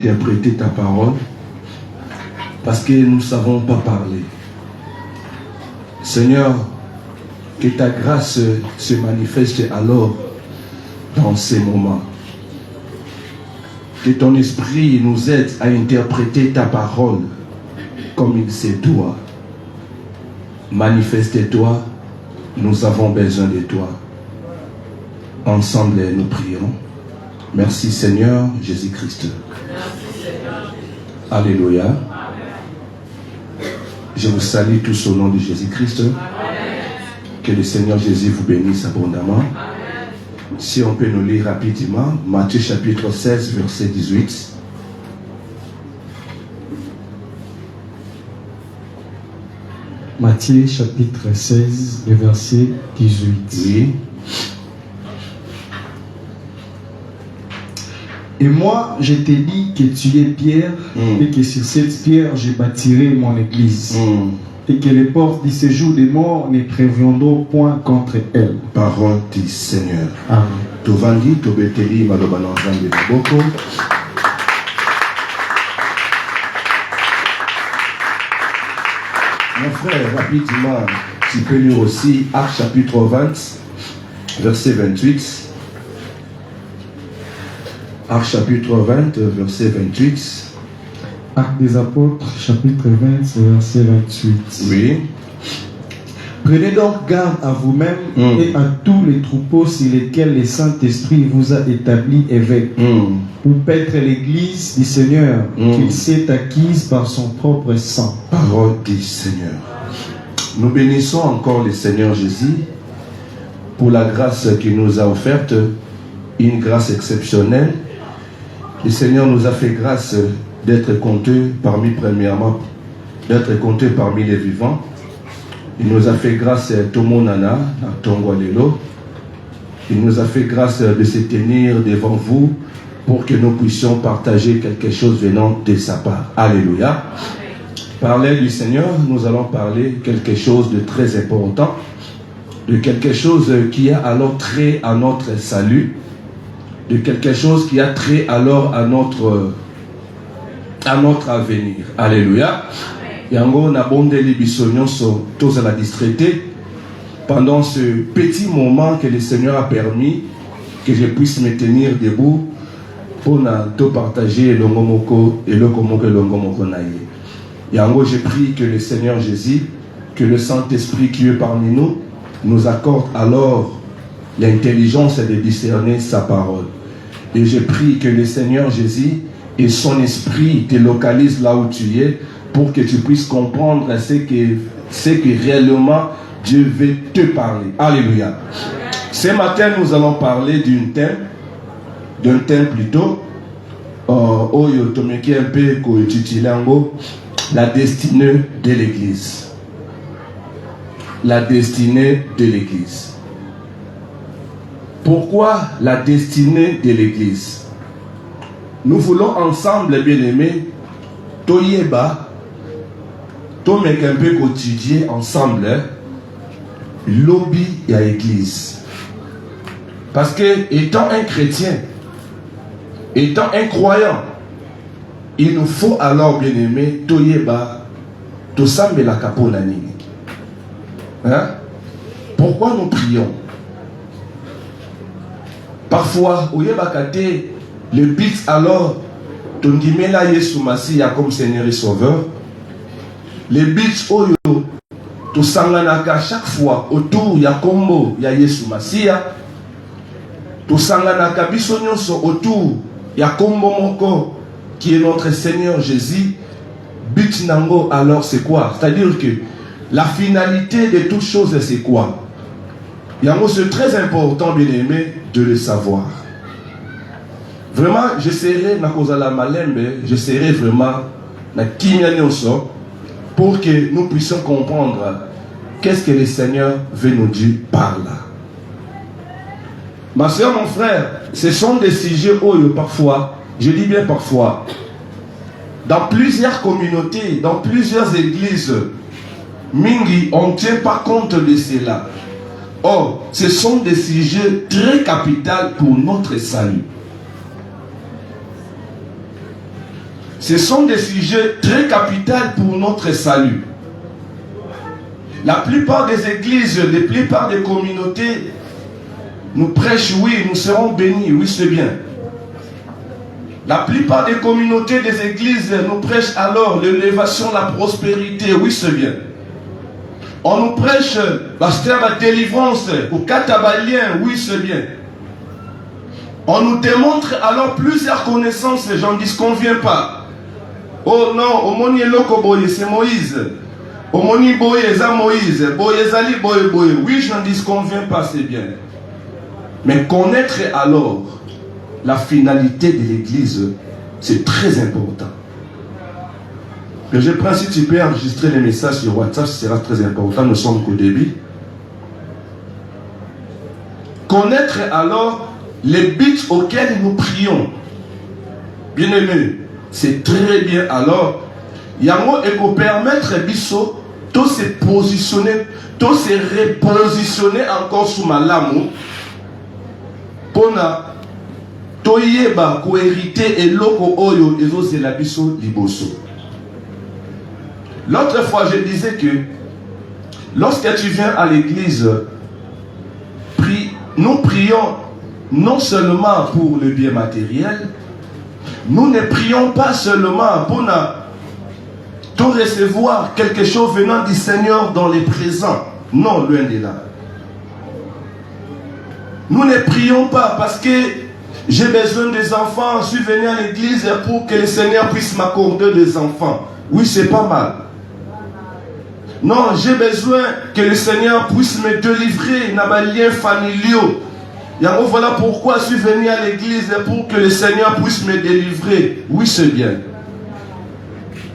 interpréter ta parole parce que nous ne savons pas parler. Seigneur, que ta grâce se manifeste alors dans ces moments. Que ton esprit nous aide à interpréter ta parole comme il se doit. Manifeste-toi, nous avons besoin de toi. Ensemble, nous prions. Merci Seigneur Jésus-Christ. Alléluia. Je vous salue tous au nom de Jésus-Christ. Que le Seigneur Jésus vous bénisse abondamment. Si on peut nous lire rapidement, Matthieu chapitre 16, verset 18. Matthieu chapitre 16, verset 18. Oui. Et moi, je t'ai dit que tu es Pierre, et que sur cette pierre, je bâtirai mon église. Et que les portes du séjour des morts ne préviendront point contre elle. Parole du Seigneur. Amen. Tovandi, Tobeteli, Malobana, Zambe, Boko. Mon frère, rapidement, tu peux lire aussi Actes chapitre 20, verset 28. Actes chapitre 20, verset 28. Actes des apôtres, chapitre 20, verset 28. Oui. Prenez donc garde à vous-même et à tous les troupeaux sur lesquels le Saint-Esprit vous a établi évêque, pour paître l'église du Seigneur qu'il s'est acquise par son propre sang. Parole du Seigneur. Nous bénissons encore le Seigneur Jésus pour la grâce qu'il nous a offerte, une grâce exceptionnelle. Le Seigneur nous a fait grâce d'être compté premièrement, d'être compté parmi les vivants. Il nous a fait grâce à Tomonana, à Tongwalelo. Il nous a fait grâce de se tenir devant vous pour que nous puissions partager quelque chose venant de sa part. Alléluia. Parler du Seigneur, nous allons parler quelque chose de très important, de quelque chose qui a alors trait à notre salut, de quelque chose qui a trait alors à notre avenir. Alléluia. Yango na bondeli bisonyoso tous à la distraité pendant ce petit moment que le Seigneur a permis que je puisse me tenir debout pour te partager le ngomoko et le komoko et le ngomoko naïe. Yango, je prie que le Seigneur Jésus, que le Saint-Esprit qui est parmi nous accorde alors l'intelligence de discerner sa parole. Et je prie que le Seigneur Jésus et son esprit te localisent là où tu es pour que tu puisses comprendre ce que réellement Dieu veut te parler. Alléluia. Ce matin, nous allons parler d'un thème plutôt, la destinée de l'Église. La destinée de l'Église. Pourquoi la destinée de l'Église? Nous voulons ensemble, bien-aimés, Toyeba, Tomek un peu quotidien ensemble, lobby et à l'Église. Parce que, étant un chrétien, étant un croyant, il nous faut alors, bien-aimés, Toyeba, Tosambe la Kaponani. Hein? Pourquoi nous prions? Parfois, le but alors, Tondimela Yesu Masiya comme Seigneur et Sauveur. Le but oyo, to sanganaka chaque fois autour ya kombo ya Yesu Masiya. To sanganaka biso nyonso autour ya kombo moko qui est notre Seigneur Jésus. But nango alors c'est quoi? C'est-à-dire que la finalité de toutes choses c'est quoi? Yango, c'est très important, bien aimé, de le savoir. Vraiment, j'essaierai, j'essaierai vraiment pour que nous puissions comprendre qu'est-ce que le Seigneur veut nous dire par là. Ma soeur, mon frère, ce sont des sujets où parfois, je dis bien parfois, dans plusieurs communautés, dans plusieurs églises, Mingi, on ne tient pas compte de cela. Or, ce sont des sujets très capitaux pour notre salut. Ce sont des sujets très capitaux pour notre salut. La plupart des églises, la plupart des communautés nous prêchent, oui, nous serons bénis, oui, c'est bien. La plupart des communautés des églises nous prêchent alors l'élévation, la prospérité, oui, c'est bien. On nous prêche la délivrance, ou katabalien, oui, c'est bien. On nous démontre alors plusieurs connaissances, j'en disconviens pas. Oh non, au moni loko boye, c'est Moïse. Au moni boye, c'est Moïse. Boye zali boye boye. Oui, je n'en disconviens pas, c'est bien. Mais connaître alors la finalité de l'église, c'est très important. Je prends, si tu peux enregistrer les messages sur WhatsApp, ce sera très important, nous sommes qu'au début. Connaître alors les buts auxquels nous prions. Bien aimé, c'est très bien alors. Yango et pour permettre Bisso, tout se positionner, tout se repositionner encore sous ma lame. Pour toyeba ko hériter et loko oyo ezo c'est la Bisso liboso. L'autre fois, je disais que lorsque tu viens à l'église, nous prions non seulement pour le bien matériel, nous ne prions pas seulement pour tout recevoir quelque chose venant du Seigneur dans les présents. Non, loin de là. Nous ne prions pas parce que j'ai besoin des enfants, je suis venu à l'église pour que le Seigneur puisse m'accorder des enfants. Oui, c'est pas mal. Non, j'ai besoin que le Seigneur puisse me délivrer dans mes liens familiaux. Et alors voilà pourquoi je suis venu à l'église pour que le Seigneur puisse me délivrer. Oui, c'est bien.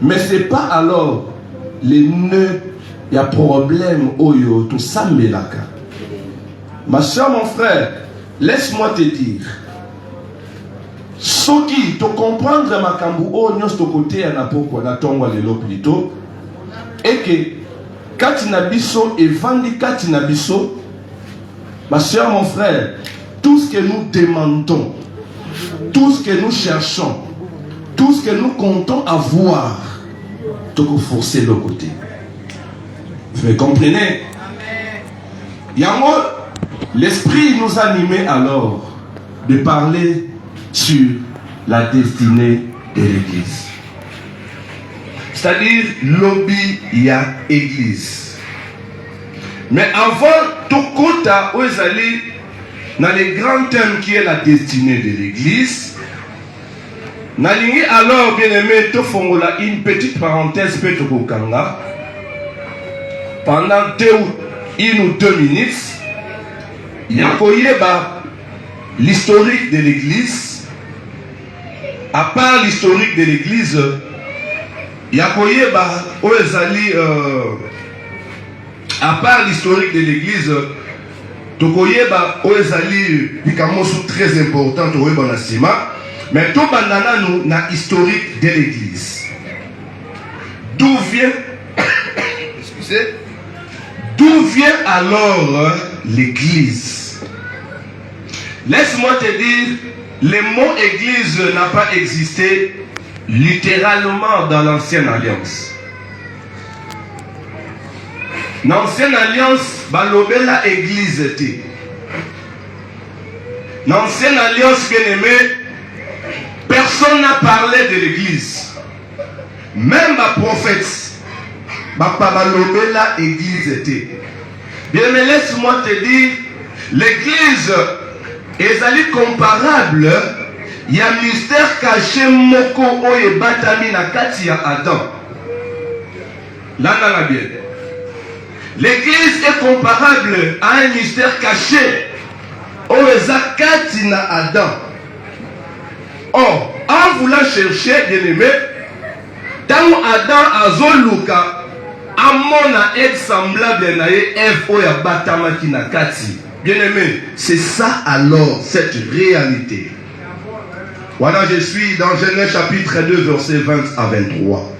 Mais ce n'est pas alors les nœuds, il y a problème, oyo, tout ça, melaka. Ma soeur, mon frère, laisse-moi te dire. Ce qui te comprendre ma kambu, oh, nous sommes côté à n'importe quoi, n'attendons les plutôt, et que Katinabiso et Vandi Katinabiso, ma soeur, mon frère, tout ce que nous demandons, tout ce que nous cherchons, tout ce que nous comptons avoir, tout faut forcer le côté. Vous me comprenez? Yango, l'esprit nous animait alors de parler sur la destinée de l'église. C'est-à-dire lobby, il y a église. Mais avant tout kota ozali dans les grands thèmes qui est la destinée de l'église, nalingi alors bien aimé to fongola une petite parenthèse peut kokanga pendant 1 ou 2 minutes. Il y a l'historique de l'église. À part l'historique de l'église, il y a à part l'historique de l'église, tokoyeba oezali bikamosu très important toyeba na sima, mais tout bandana nous na historique de l'église. D'où vient excusez, d'où vient alors l'église? Laisse-moi te dire, le mot église n'a pas existé littéralement dans l'ancienne alliance. Dans l'ancienne alliance, balobela église était. Dans l'ancienne alliance, bien aimé, personne n'a parlé de l'église. Même ma prophète, balobela église était. Bien aimé, laisse-moi te dire, l'église est comparable. Il y a un mystère caché moko oye batami na kati ya Adam. Là, dans la Bible. L'église est comparable à un mystère caché oye zakati na Adam. Or, en voulant chercher, bien aimé, tant Adam azoluka amona être semblable na Ève oye batamaki na kati. Bien aimé, c'est ça alors cette réalité. Voilà, je suis dans Genèse chapitre 2, versets 20 à 23.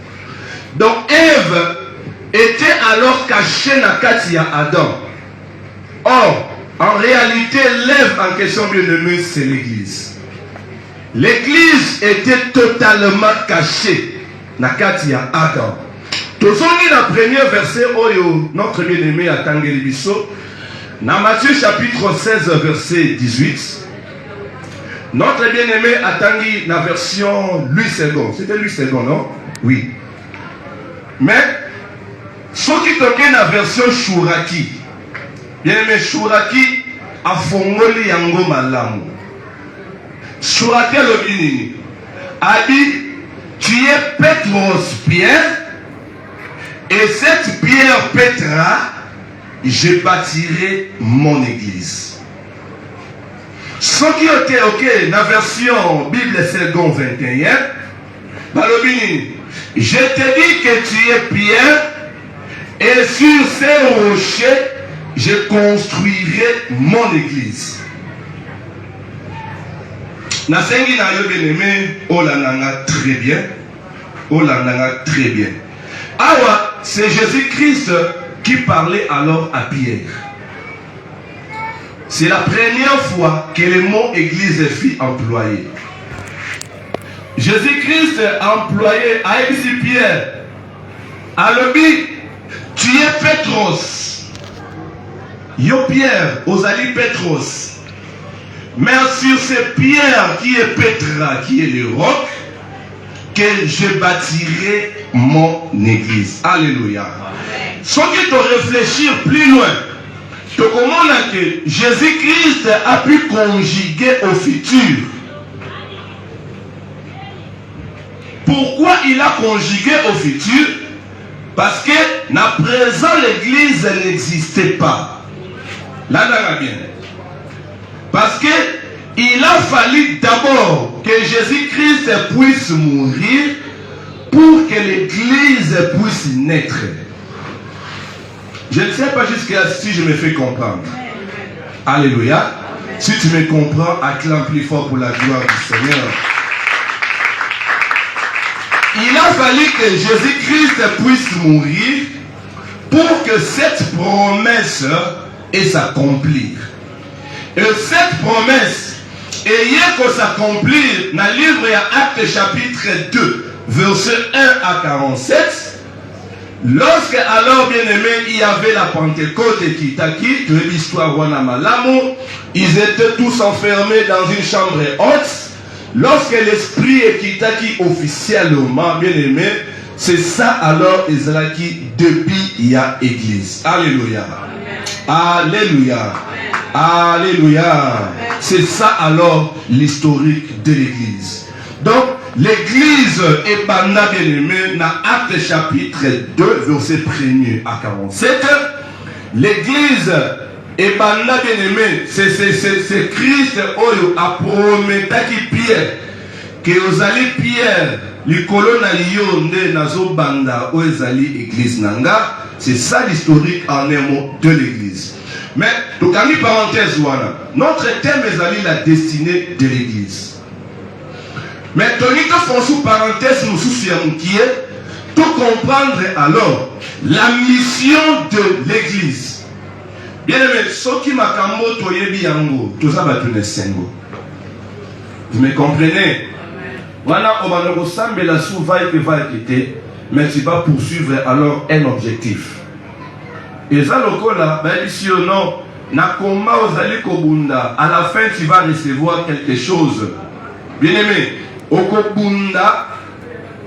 Donc, Ève était alors cachée dans Katia Adam. Or, en réalité, l'Ève en question, bien aimé, c'est l'église. l'église était totalement cachée. Nakatia Adam. Tozongi na premier verset oyo notre bien-aimé a tangeli biso na Matthieu chapitre 16 verset 18. Notre bien-aimé a tangi na version Louis II. C'était Louis II, non? Oui. Mais ce qui toque na version Chouraki. Bien-aimé Chouraki a fongoli yango malamu. Chouraki le binini a dit tu es Pétros Pierre. Et cette pierre Pétra, je bâtirai mon église. Ce qui était ok, dans la version Bible second 21, je te dis que tu es Pierre, et sur ces rochers, je construirai mon église. Nasengi na yo bien-aimé, Olananga très bien. Olananga très bien. Awa, c'est Jésus-Christ qui parlait alors à Pierre. C'est la première fois que le mot église fut employé. Jésus-Christ a employé à Pierre. Alobi, tu es Pétros. Yo Pierre, Osali Pétros. Mais sur cette pierre qui est Pétra, qui est le roc, que je bâtirai mon église. Alléluia. Ce qui te réfléchir plus loin, tu comprends que Jésus-Christ a pu conjuguer au futur. Pourquoi il a conjugué au futur? Parce que à présent l'église n'existait pas. Là, là, bien. Parce que il a fallu d'abord que Jésus-Christ puisse mourir pour que l'église puisse naître. Je ne sais pas jusqu'à si je me fais comprendre. Alléluia. Si tu me comprends, acclame plus fort pour la gloire du Seigneur. Il a fallu que Jésus-Christ puisse mourir pour que cette promesse s'accomplisse. Et cette promesse ayant qu'à s'accomplir dans le livre Actes chapitre 2, verset 1 à 47, lorsque alors bien aimé il y avait la Pentecôte et Kitaki, de l'histoire Wanamalamu, ils étaient tous enfermés dans une chambre haute. Lorsque l'esprit est Kitaki officiellement bien aimé, c'est ça alors Israël depuis il y a église. Alléluia. Alléluia. Alléluia. C'est ça alors l'historique de l'église. Donc l'église est banda bien aimé dans Actes chapitre 2 verset 1er à 47. L'église est banda bien aimé, c'est Christ oyo a promis qui Pierre que vous allez Pierre les colonnes à nde nazo banda o ezali église nanga. C'est ça l'historique en un mot de l'église. Mais, donc, en parenthèse, notre thème est la destinée de l'église. Mais, tonique font sous parenthèse, nous soucions qui est, pour comprendre alors la mission de l'église. Bien aimé, ce qui m'a cambo, toyebi yango, tout ça va tourner sengo. Vous me comprenez? Voilà, on va nous ressembler la souvaille que va quitter, mais tu vas poursuivre alors un objectif. Et ça, le là, ben, si ou non, na komba ozali kobunda, à la fin, tu vas recevoir quelque chose. Bien aimé, okobunda,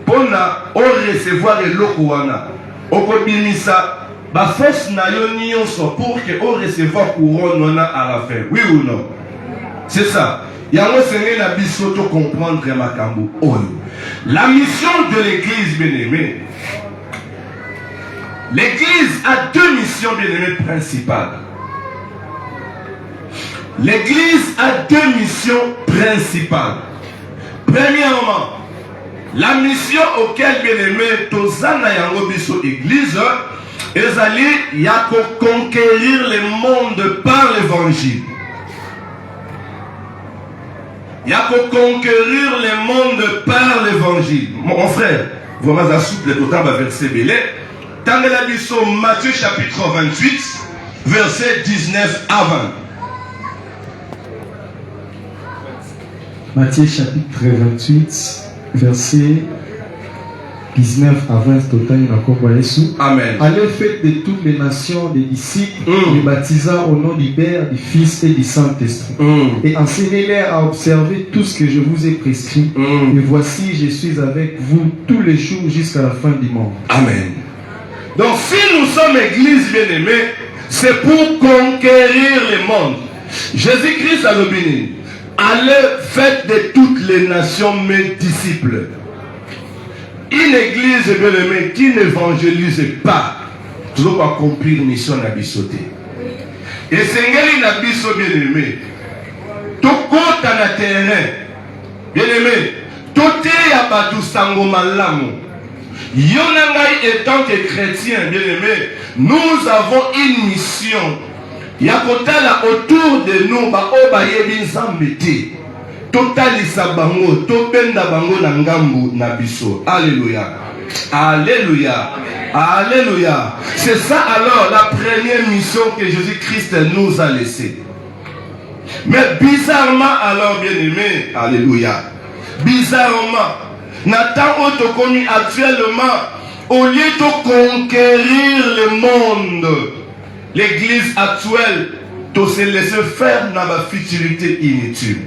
pona, o recevoir le lokowana, okobimisa, ba force na yo nyonso pour que o recevoir couronne à la fin. Oui ou non? C'est ça. Yango sengé la bisoto comprendre makambo oyo. La mission de l'église, bien aimé. L'église a deux missions bien aimées principales. L'église a deux missions principales. Premièrement, la mission auquel bien aimé Tozana Yango Biso église, ezali ya conquérir le monde par l'évangile. Ya conquérir le monde par l'évangile. Mon frère, vous m'avez souple tout temps verset belé. Tangela Biso, Matthieu chapitre 28, verset 19 à 20. Matthieu chapitre 28, verset 19 à 20, total, Amen. Allez, faites de toutes les nations des disciples, les baptisant au nom du Père, du Fils et du Saint-Esprit. Et enseignez-les à observer tout ce que je vous ai prescrit. Et voici, je suis avec vous tous les jours jusqu'à la fin du monde. Amen. Donc, si nous sommes église bien-aimée, c'est pour conquérir le monde. Jésus-Christ a béni. Allez, faites de toutes les nations mes disciples. Une église bien-aimée qui n'évangélise pas, tu dois accomplir une mission à bisoté. Et Seigneur n'a biso bien-aimé. Tout compte à terrain, bien-aimé. Tout est à Batou Sango Malamu. Yonangai étant que chrétien, bien-aimé, nous avons une mission. Yakotala autour de nous, Baoba Yebin Zambiti. Totalisa bango, tobenda bango na ngambu na biso. Alléluia. Alléluia. Alléluia. C'est ça alors la première mission que Jésus-Christ nous a laissée. Mais bizarrement alors, bien-aimé, alléluia. Bizarrement, Nathan Otokomi actuellement, au lieu de conquérir le monde, l'église actuelle, de se laisser faire dans la futurité inutile.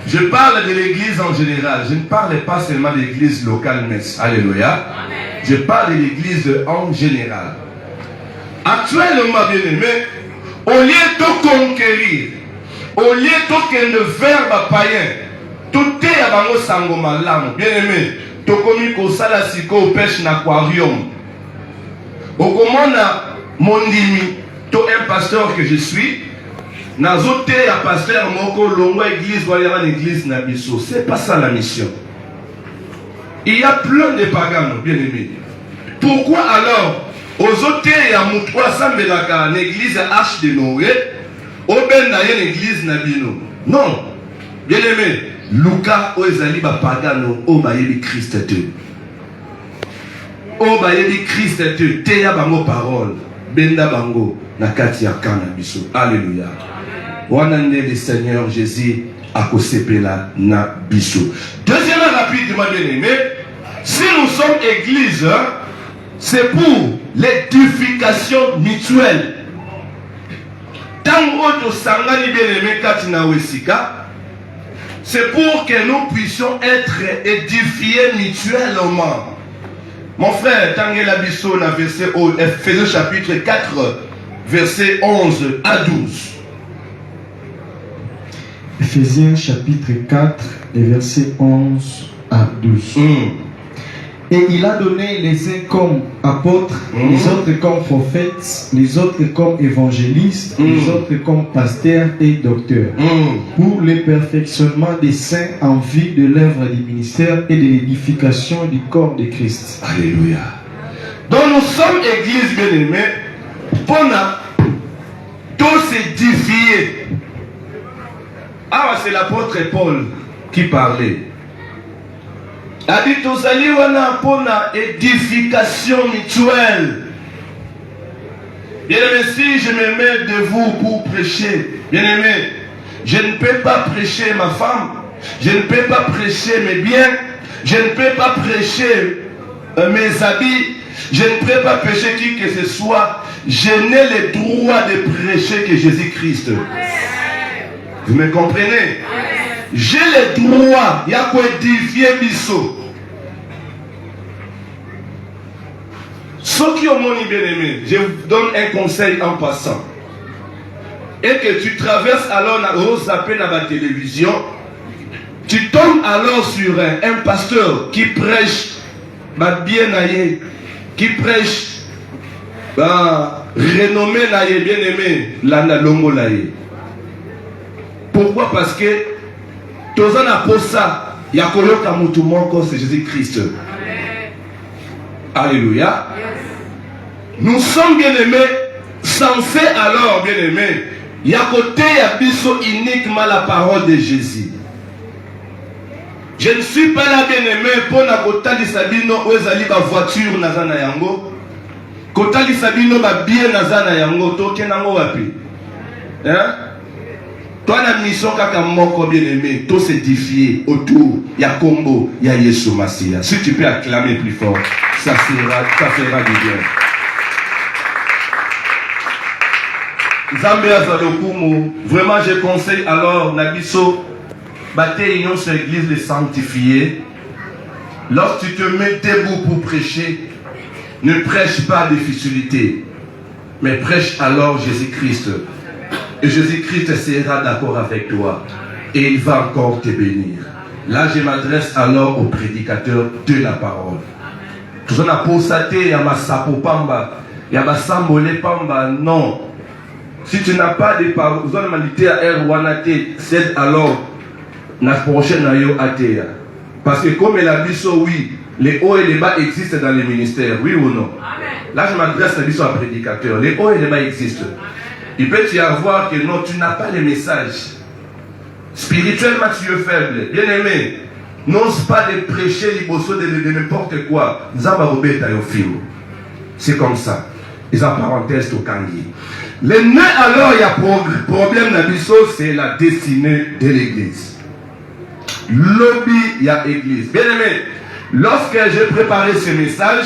Je parle de l'église en général. Je ne parle pas seulement de l'église locale, mais alléluia. Je parle de l'église en général. Actuellement, bien-aimé, au lieu de conquérir, au lieu de le verbe païen, tout est à bango sangoma l'âme. Bien-aimé, tu commis qu'on sala siko pêche n'aquarium. Au comment mon dimi, tu un pasteur que je suis. Nazote à pasteur moko longo église voyant l'église nabiso. C'est pas ça la mission. Il y a plein de pagans, bien aimés. Pourquoi alors aux hôtes et à Moutoua Sambelaka l'église H de Noé, au ben d'ailleurs l'église nabino? Non, bien aimé. Luka oezali ba pagano o bayebi Christ te. O bayebi Christ te te ya bango parole. Benda bango na kati ya kana biso. Alléluia. Wanande le Seigneur Jésus a kosepela na biso. Deuxièmement, rapidement bien aimé, si nous sommes église, c'est pour l'édification mutuelle. Tango to sangani bien aimé katina wesika, c'est pour que nous puissions être édifiés mutuellement. Mon frère, Tangela Bisso, na verset Ephésiens chapitre 4, verset 11 à 12. Ephésiens chapitre 4, et verset 11 à 12. Et il a donné les uns comme apôtres, les autres comme prophètes, les autres comme évangélistes, les autres comme pasteurs et docteurs, pour le perfectionnement des saints en vue de l'œuvre du ministère et de l'édification du corps de Christ. Alléluia. Donc nous sommes église bien-aimée pour tous édifier. Ah, c'est l'apôtre Paul qui parlait. A dit tous allez pour la édification mutuelle. Bien aimé, si je me mets de vous pour prêcher, bien aimé, je ne peux pas prêcher ma femme, je ne peux pas prêcher mes biens, je ne peux pas prêcher mes habits, je ne peux pas prêcher qui que ce soit. Je n'ai le droit de prêcher que Jésus-Christ. Vous me comprenez? J'ai le droit, il y a quoi édifier Bisso. Ceux qui ont mon bien-aimé, je vous donne un conseil en passant. Et que tu traverses alors dans la télévision, tu tombes alors sur un pasteur qui prêche, bien aillé, qui prêche, renommé naïe, bien-aimé, l'ana longo naïe. Pourquoi? Parce que tous en a pour ça, il y a Koyoka Moutoumoko, c'est Jésus-Christ. Alléluia. Nous sommes bien-aimés, censés alors, bien-aimés, il y a côté Abisso uniquement la parole de Jésus. Je ne suis pas là, bien-aimé, pour la Kotali Sabino, où est la voiture Nazana Yango. Kotali Sabino, ma bien Nazana Yango, Tokenango Wapi. Hein? Toi, la mission kaka moko bien aimé, tout s'édifier autour, il y a Combo, il y a Yesu Massia. Si tu peux acclamer plus fort, ça fera du bien. Zambia Zalokumu, vraiment je conseille alors Nabiso, bâtir une sur l'église de sanctifier. Lorsque tu te mets debout pour prêcher, ne prêche pas de facilité, mais prêche alors Jésus-Christ. Et Jésus-Christ sera d'accord avec toi. Et il va encore te bénir. Là, je m'adresse alors au prédicateur de la parole. Tout ça, il y a ma sapo pamba, il y a ma sambole pamba. Non. Si tu n'as pas de parole, vous allez à R1AT, c'est alors la prochaine ayo atea. Parce que comme elle a dit ça, oui, les hauts et les bas existent dans les ministères, oui ou non? Amen. Là, je m'adresse à un prédicateur. Les hauts et les bas existent. Il peut y avoir que non, tu n'as pas les messages. Spirituellement, tu es faible. Bien aimé, n'ose pas de prêcher l'ibosso de n'importe quoi. C'est comme ça. Les parenthèses au Kangi. Les nœuds, alors, il y a problème dans l'ibosso, c'est la destinée de l'église. Lobby, il y a église. Bien aimé, lorsque j'ai préparé ce message,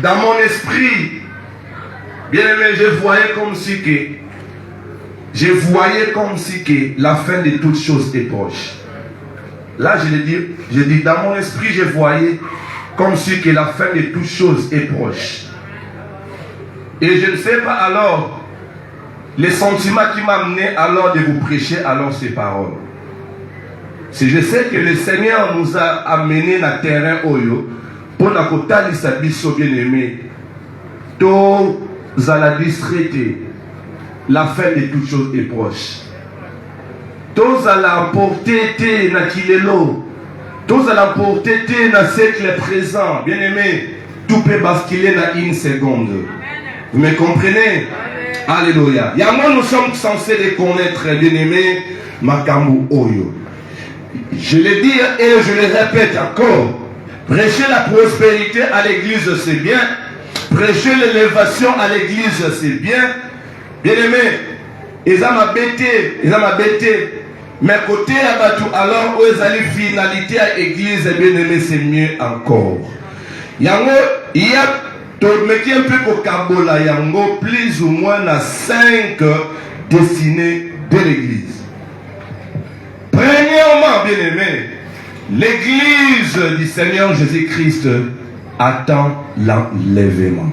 dans mon esprit, bien aimé, je voyais comme si que la fin de toutes choses est proche. Là, je dis, dans mon esprit, je voyais comme si que la fin de toutes choses est proche. Et je ne sais pas alors les sentiments qui m'ont amené alors de vous prêcher alors ces paroles. Si je sais que le Seigneur nous a amené dans le terrain Oyo, pour la côté de sa bien-aimé, tous à la distraité, la fin de toutes choses est proche. Tous à la portée na kilelo, tous à la portée na siècle présent, bien-aimé, tout peut basculer dans une seconde. Vous me comprenez? Alléluia. Yamon, nous sommes censés les connaître, bien-aimé, Makambu Oyo. Je le dis et je le répète encore. Prêcher la prospérité à l'église, c'est bien. Prêcher l'élévation à l'église, c'est bien. Bien-aimé, ils ont bêté. Mais côté abatou, alors où ils allaient finalité à l'église, bien-aimé, c'est mieux encore. Yango, il y a un peu pour Kabola, yango, plus ou moins à 5 destinées de l'église. Premièrement, bien-aimé, l'église du Seigneur Jésus-Christ attend l'enlèvement.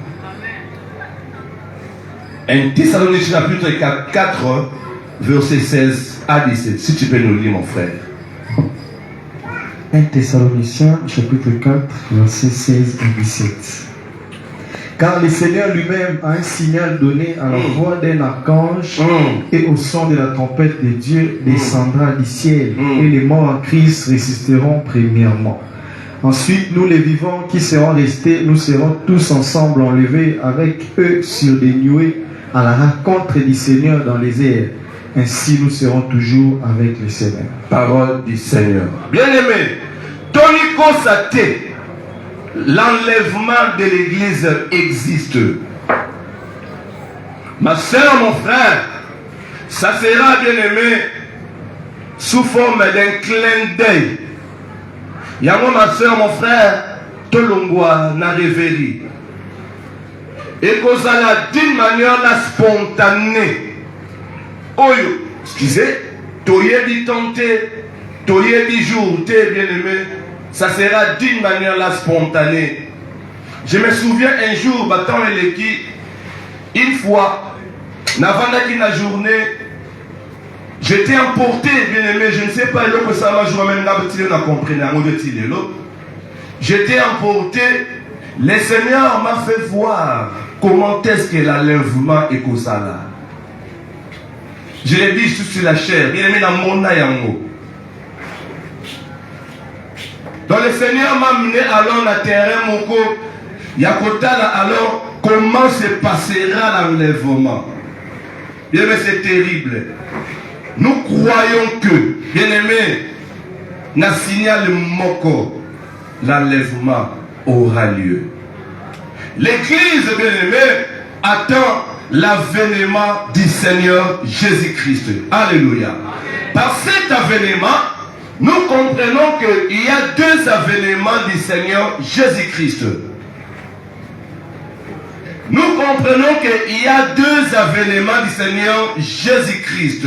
1 Thessaloniciens chapitre 4, verset 16 à 17. Si tu peux nous lire, mon frère. 1 Thessaloniciens chapitre 4, verset 16 à 17. Car le Seigneur lui-même a un signal donné à la voix d'un archange et au son de la trompette de Dieu descendra du ciel et les morts en Christ résisteront premièrement. Ensuite, nous les vivants qui serons restés, nous serons tous ensemble enlevés avec eux sur des nuées à la rencontre du Seigneur dans les airs. Ainsi, nous serons toujours avec le Seigneur. Parole du Seigneur. Bien-aimé, Tony constaté. L'enlèvement de l'église existe. Ma soeur, mon frère, ça sera, bien aimé, sous forme d'un clin d'œil. Yango, ma soeur, mon frère, Tolongwa na révérie. Et qu'on a d'une manière la spontanée. Oyo, excusez, toyebi tenté, toyebi jour, t'es bien aimé. Ça sera d'une manière là spontanée. Je me souviens un jour, battant l'équipe, une fois, n'avant la journée, j'étais emporté, bien aimé, je ne sais pas que ça m'a joué même n'a compris, j'étais emporté, le Seigneur m'a fait voir comment est-ce que l'enlèvement est comme ça là. Je l'ai dit sur la chair, bien aimé dans mon ayango. Donc le Seigneur m'a amené alors dans le terrain Moko. Yakotala alors comment se passera l'enlèvement. Bien aimé, c'est terrible. Nous croyons que, bien aimé, na signal Moko, l'enlèvement aura lieu. L'église, bien aimé, attend l'avènement du Seigneur Jésus-Christ. Alléluia. Par cet avènement, nous comprenons qu'il y a deux avènements du Seigneur Jésus-Christ. Nous comprenons qu'il y a deux avènements du Seigneur Jésus-Christ.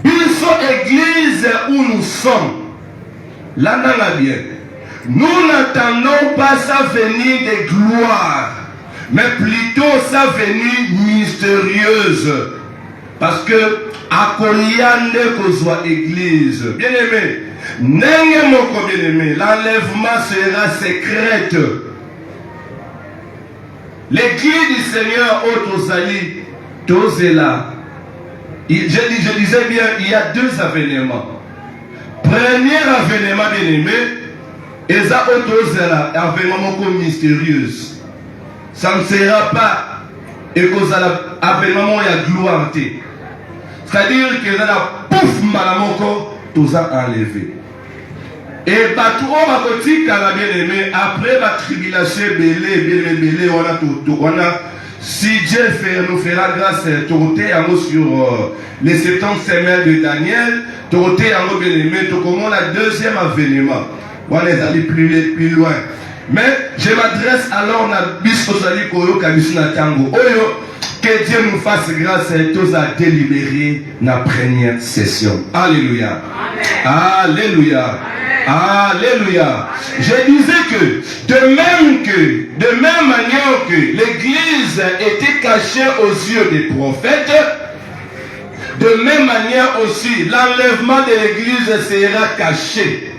Biso église où nous sommes, là n'a bien. Nous n'attendons pas sa venue de gloire, mais plutôt sa venue mystérieuse. Parce que à Koyande kozwa église. Bien aimé, n'ayez moko bien aimé, l'enlèvement sera secrète. L'église du Seigneur Otosali, Tozela. Je disais bien, il y a deux avènements. Premier avènement bien aimé, Eza Otosela, avènement mystérieuse. Ça ne sera pas et cause avènement il y a gloire. C'est-à-dire que la pouf malamoko, tout ça enlevé. Et bateau va côté la bien aimé après la tribulation belé on a si Dieu nous fera grâce tourté sur les 70 semaines de Daniel tourté en bien aimé tout comment la deuxième avènement on est allé plus loin mais je m'adresse alors à biso zali koyo kabisina tango oyo que Dieu nous fasse grâce et tous à délibérer la première session. Alléluia. Amen. Alléluia. Alléluia. Je disais que de même manière que l'église était cachée aux yeux des prophètes, de même manière aussi l'enlèvement de l'église sera caché,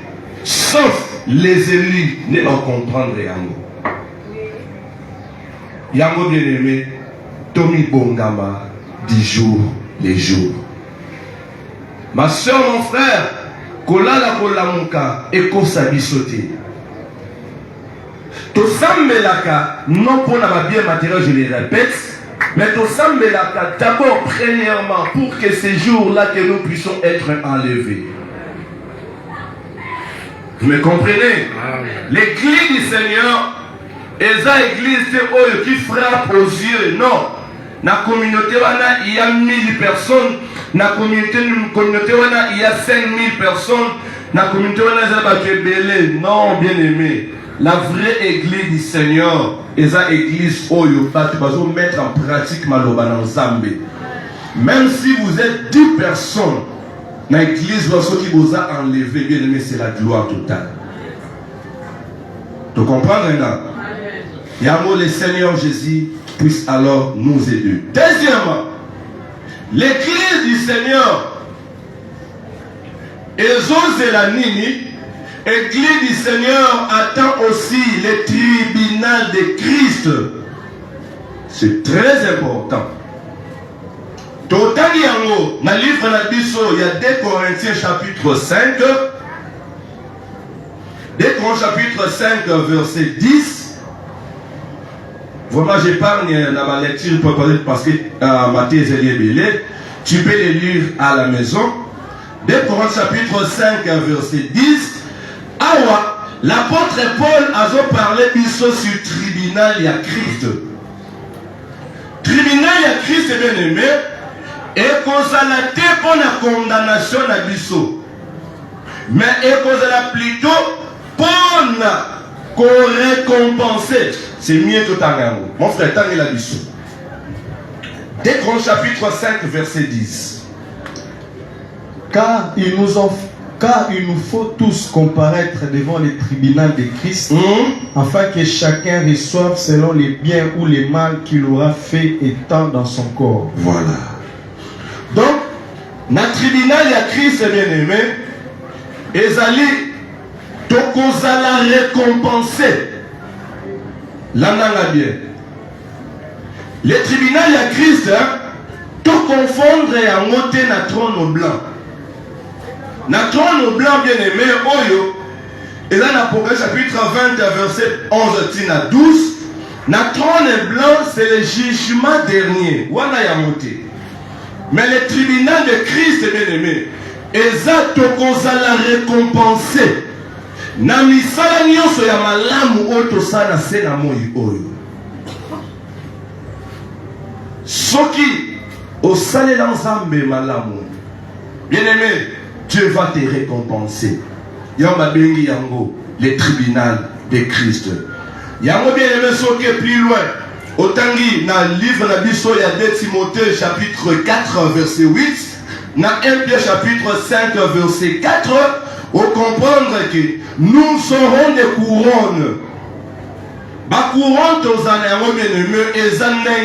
sauf les élus ne vont comprendre Yango. Yango bien aimé, Tommy Bongama, du jour les jours. Ma soeur, mon frère, kolala kolamuka ekosa bisote. Tosambelaka, non pour la bien matériel, je le répète, mais tosambelaka d'abord, premièrement, pour que ces jours-là, que nous puissions être enlevés. Vous me comprenez? L'église du Seigneur, eza église qui frappe aux yeux, non. Dans la communauté, il y a 1000 personnes. Dans la communauté, il y a 5000 personnes. Dans la communauté, il y a non, bien aimé. La vraie église du Seigneur, est une église où il faut mettre en pratique Maloba dans Zambé. Même si vous êtes 10 personnes, dans l'église, qui vous a enlevé, bien aimé, c'est la gloire totale. Tu comprends maintenant? Yamo, le Seigneur Jésus puisse alors nous aider. Deuxièmement, l'église du Seigneur, Ezozelanini, l'église du Seigneur attend aussi le tribunal de Christ. C'est très important. Total Yango, dans le livre de Bisso, il y a 2 Corinthiens chapitre 5. 2 Corinthiens chapitre 5, verset 10. Vraiment, j'épargne dans ma lecture parce que Matthieu est belé. Tu peux les lire à la maison. 2 Corinthiens chapitre 5, verset 10. Awa, l'apôtre Paul a parlé sur le tribunal il y a Christ. Tribunal il y a Christ, bien aimé. Et qu'on a la tête pour la condamnation à Bisso. Mais et qu'on a plutôt pour qu'on récompense. C'est mieux que Tangango. Mon frère, Tanguy la Bisso. 2 Corinthiens chapitre 5, verset 10. Car il nous faut tous comparaître devant le tribunal de Christ, afin que chacun reçoive selon les biens ou les mal qu'il aura fait étant dans son corps. Voilà. Donc, dans le tribunal, il y a Christ, bien aimé, et Zali, Tokozala récompenser. Là, bien. Le tribunal, il y a Christ, tout confondre et en monter na trône blanc. Na trône blanc, bien aimé, Oyo, et là, dans l'Apocalypse chapitre 20, verset 11 à 12, na trône blanc, c'est le jugement dernier. Voilà, il y a monté. Mais le tribunal de Christ, bien aimé, et ça, Tokozala récompenser. Na misala nyonso ya malamu oto sana se na moi oyo. Soki, au salé l'ensemble malamu. Bien-aimé, Dieu va te récompenser. Yamba bengi yango, les tribunaux de Christ. Yango bien-aimé, soki plus loin. Otangi, dans le livre de Bisso, il y a 2 Timothée, chapitre 4, verset 8. Dans 1 Pierre, chapitre 5, verset 4. On comprendre que nous serons des couronnes. Ma couronne, aux années, bien-aimé,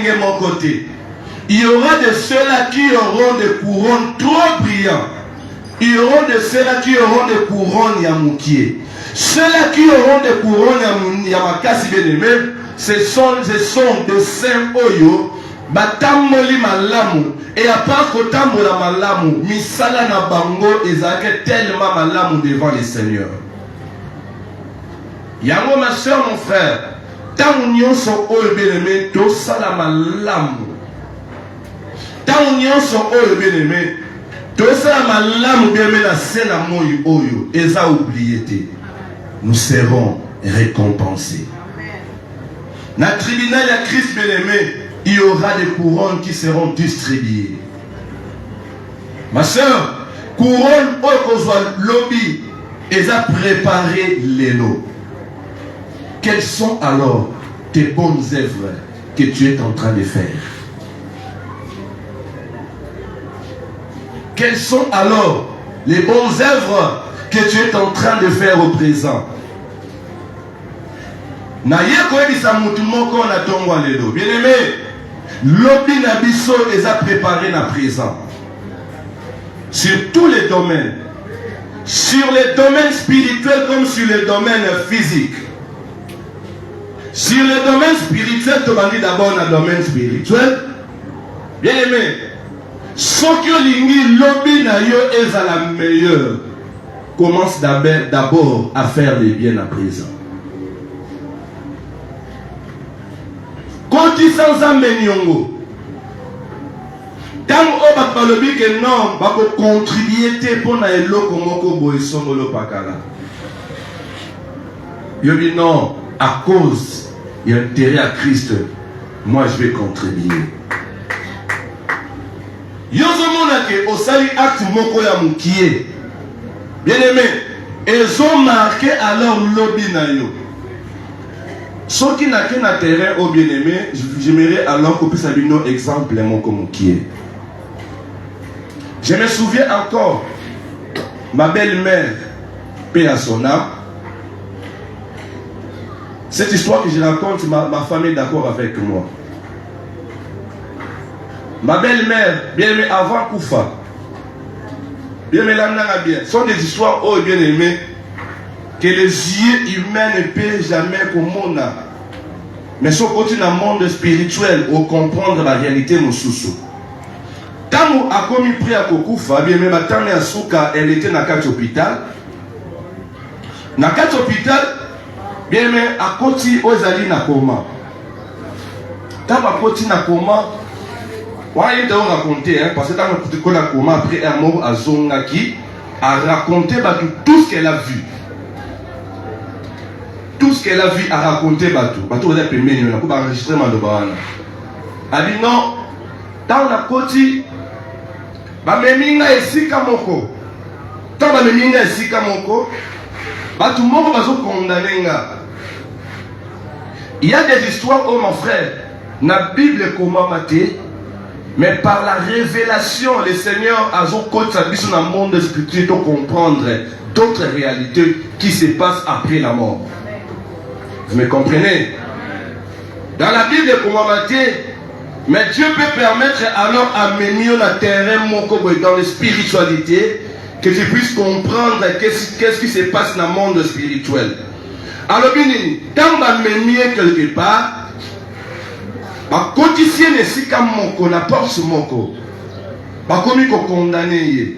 et mon côté. Il y aura de ceux-là qui auront des couronnes trop brillantes. Il y aura de ceux-là qui auront des couronnes yamoukier. Ceux-là qui auront des couronnes yamakasi bien-aimé, ce sont des saints oyo, batamoli malamu, et à part kotambola malamu, misala na bango ezake tellement malamu devant les seigneurs. Yango ma soeur, mon frère, tant nyonso oyo bien-aimé, to sala malamu. Tant nyonso oyo bien-aimé, to sala malamu bien-aimé na sena moyo oyo, eza oublié te. Nous serons récompensés. Dans le tribunal de Christ bien-aimé, il y aura des couronnes qui seront distribuées. Ma soeur, couronne au soit lobby, ils ont préparé les lots. Quelles sont alors tes bonnes œuvres que tu es en train de faire? Quelles sont alors les bonnes œuvres que tu es en train de faire au présent? Na yeko ebisa mutu moko na tongwa lelo. Bien-aimé, lobi na biso eza préparé na présent. Sur tous les domaines. Sur les domaines spirituels comme sur les domaines physiques. Sur les domaines spirituels, tu m'as dit d'abord dans le domaine spirituel. Bien-aimé, ce que l'ingi lobi na yo est la meilleure. Commence d'abord à faire les biens à présent. Quand sans amenyongo, tant au bakalobi que non, bako contribuer pour na eloko moko boisson lo pakala. Yo dit non, à cause il y a intérêt à Christ, moi je vais contribuer. Yo zomona ke osali acte moko ya mukie. Bien aimé, ils ont marqué alors lobby na yo. Ceux qui n'ont qu'un terrain au bien-aimé, j'aimerais alors qu'on puisse avoir un exemple comme qui est. Je me souviens encore, ma belle-mère, paix à son âme. Cette histoire que je raconte, ma famille est d'accord avec moi. Ma belle-mère, bien-aimée avant Koufa, bien-aimée l'année bien, sont des histoires oh bien-aimées que les yeux humains ne peuvent jamais comprendre. Mais si on continue dans le monde spirituel, on comprendre la réalité de Soussou. Quand on a commis prix à Kokoufa, bien même à Souka, elle était dans 4 hôpitaux. Dans 4 hôpitaux, bien même à Koti, aux alliés na coma. Quand à Koti na coma, on a eu de raconter, parce que quand on a coma, après un mot à Zongaki, a raconté tout ce qu'elle a vu. Tout ce qu'elle a vu à raconter Batou. Batou est un peu mieux, on a enregistré Mandobana. Elle dit non, dans la côte, Bameminga et Sikamoko. Tant Bameminga et Sikamoko, Batou Moko va se condamner. Il y a des histoires, oh mon frère, dans la Bible comment mater, mais par la révélation, le Seigneur a son côté dans le monde spirituel pour comprendre d'autres réalités qui se passent après la mort. Vous me comprenez? Dans la Bible, comment mais Dieu peut permettre alors à mener le terrain dans la spiritualité que je puisse comprendre qu'est-ce qui se passe dans le monde spirituel. Alors, quand on mener quelque part, ma quotidien est si comme mon la porte moko, ma commis condamné,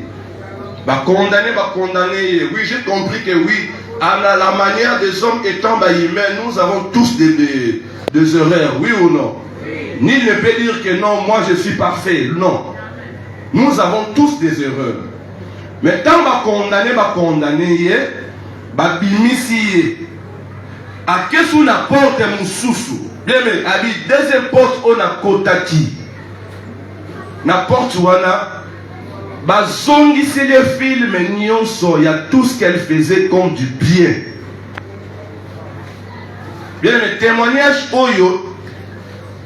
condamné. Oui, j'ai compris que oui. À la manière des hommes étant humains, nous avons tous des erreurs, oui ou non? Nul ne peut dire que non, moi je suis parfait. Non. Nous avons tous des erreurs. Mais tant que condamné, à qu'est-ce qu'on apporte mon soussou? Deuxième porte, on a kotaki. N'importe où, bazongi c'est les films, il y a tout ce qu'elle faisait comme du bien. Bien, le témoignage, oyo,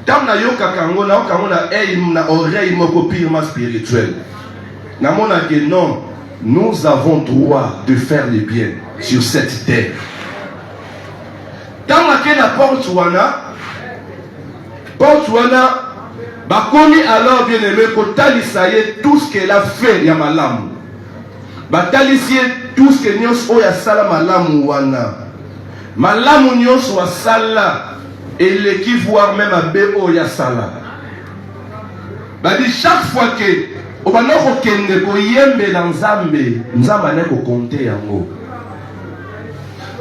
tam na yo kakango, na oreille, moko purement spirituelle. Na mona que non, nous avons droit de faire le bien sur cette terre. Tam na ke na porte wana, bakoni alors bien aimé, kotalisaye tout ce qu'elle a fait ya malamu. Batalisaye tout ce que nyos oya sala malamu wana. Malamu nyos wa sala et l'équipe voire même à oya sala. Badi chaque fois que obanoko kende ko yembe na nzambe, nzamba ne ko compter yango.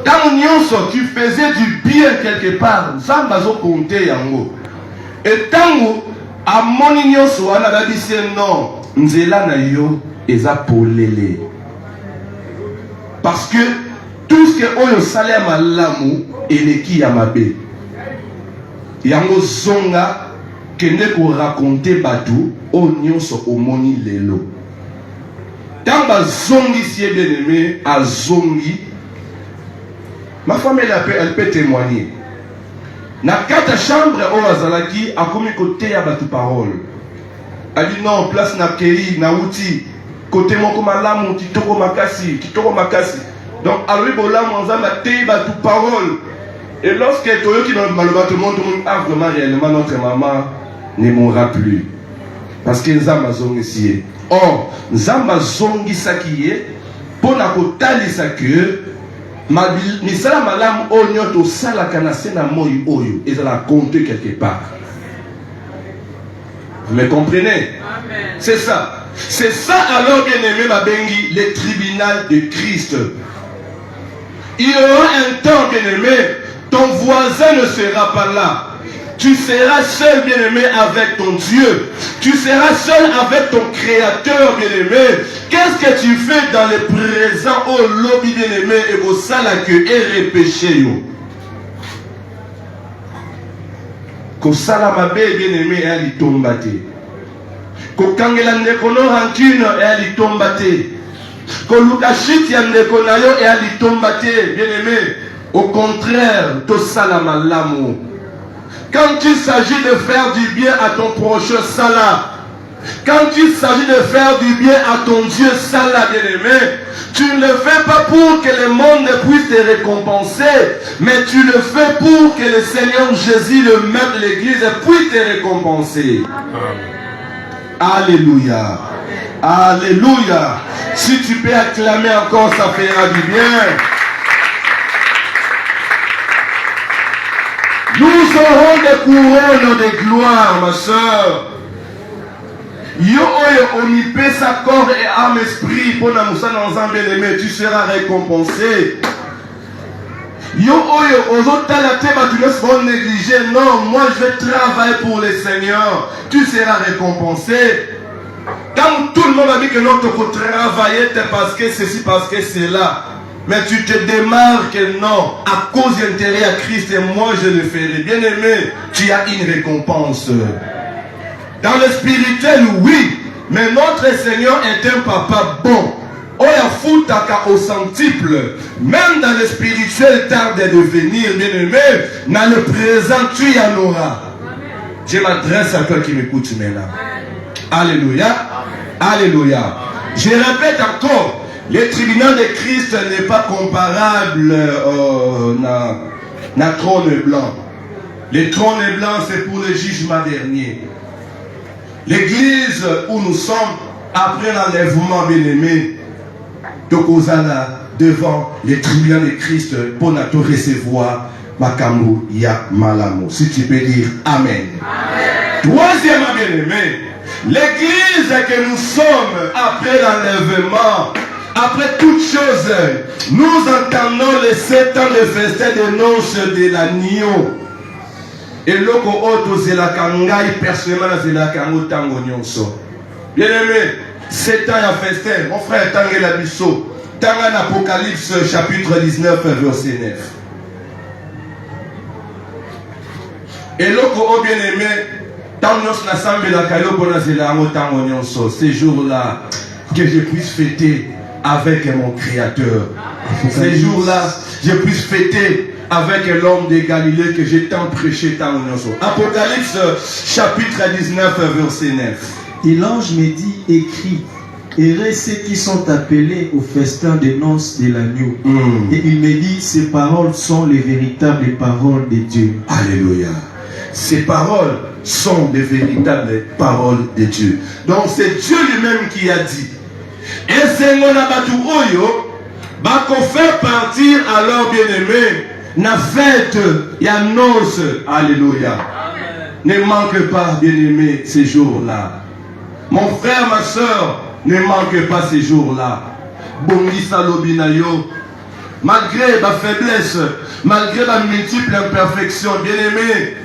Quand nyos tu faisais du bien quelque part, nzamba zo compter yango. Et tango a moni nyonso wana babisi non nzela na yo eza polele parce que tout ce que oyo sala malamu eleki ya mabe yango zonga kende ko raconter batu o nyonso omoni lelo tamba zongi si bien aimé a zongi ma femme elle peut témoigner. Na kata chambre o azalaki akomi côté ya batu parole. A dit non, place na kei na uti côté moko malamu kitoko makasi. Donc aloi bolamu nzamba te batu parole. Et lorsque toyoki dans maloba tout le monde vraiment réellement notre maman ne mourra plus. Parce que nzamba zongi sié. Or, nzamba zongi sakiye pona kotalisa que misala malamu onyo to sala kana sena moyi oyo et ça la compter quelque part. Vous me comprenez? Amen. C'est ça. C'est ça alors bien aimé ma bengi, le tribunal de Christ. Il y aura un temps bien aimé, ton voisin ne sera pas là. Tu seras seul, bien-aimé, avec ton Dieu. Tu seras seul avec ton Créateur, bien-aimé. Qu'est-ce que tu fais dans le présent, oh lobby, bien-aimé, et au salak et repêché, Ko salamabe, bien-aimé, et ali tombate. Ko kangelande kono rancune, et ali tombate. Ko lukashit yande konayo, et ali tombate, bien-aimé. Au contraire, to salamalamu. Quand il s'agit de faire du bien à ton prochain, Salah. Quand il s'agit de faire du bien à ton Dieu, Salah, bien-aimé, tu ne le fais pas pour que le monde puisse te récompenser, mais tu le fais pour que le Seigneur Jésus, le maître de l'église, puisse te récompenser. Amen. Alléluia. Alléluia. Si tu peux acclamer encore, ça fera du bien. Nous aurons des couronnes de gloire, ma soeur. Yo oyo onipe sa corps et âme esprit pour na musa na nzambe aimé, tu seras récompensé. Yo oyo ozotala te ba tu ne seras négligé. Non, moi je vais travailler pour le Seigneur. Tu seras récompensé. Quand tout le monde a dit que non, tu faut travailler, c'est parce que ceci, parce que c'est là. Mais tu te démarques non, à cause d'intérêt à Christ et moi je le ferai. Bien aimé, tu as une récompense. Dans le spirituel, oui, mais notre Seigneur est un papa bon. Oya futaka au centuple. Même dans le spirituel, tarde de venir, bien aimé, dans le présent, tu y en auras. Je m'adresse à toi qui m'écoute maintenant. Alléluia. Alléluia. Je répète encore. Le tribunal de Christ n'est pas comparable à trône blanc. Le trône blanc, c'est pour le jugement dernier. L'église où nous sommes, après l'enlèvement bien-aimé, Tokozana devant le tribunal de Christ pour nous recevoir Makambu Ya Malamu. Si tu peux dire Amen. Amen. Troisièmement bien-aimé, l'église que nous sommes après l'enlèvement, après toutes choses, nous entendons les 7 ans de festin de noces de l'agneau. Et loko oto zelakangai personnellement zelakango tango nyonso. Bien aimé, 7 ans à festin, mon frère Tangela Bisso, Tangan Apocalypse chapitre 19 verset 9. Et loko o bien aimé, Ces jours-là, que je puisse fêter avec mon Créateur. Ces jours-là, je puisse fêter avec l'homme de Galilée que j'ai tant prêché, tant honoré. Apocalypse chapitre 19, verset 9. Et l'ange me dit, écrit, heureux ceux qui sont appelés au festin des noces de l'agneau. Et il me dit, ces paroles sont les véritables paroles de Dieu. Alléluia. Ces paroles sont les véritables paroles de Dieu. Donc c'est Dieu lui-même qui a dit. Et c'est mon abatou oyo, bah qu'on fait partir alors bien-aimé, na fête, ya noce. Alléluia. Ne manque pas, bien-aimé, ces jours-là. Mon frère, ma soeur, ne manque pas ces jours-là. Bongisa lobinayo. Malgré ma faiblesse, malgré ma multiple imperfection, bien-aimé,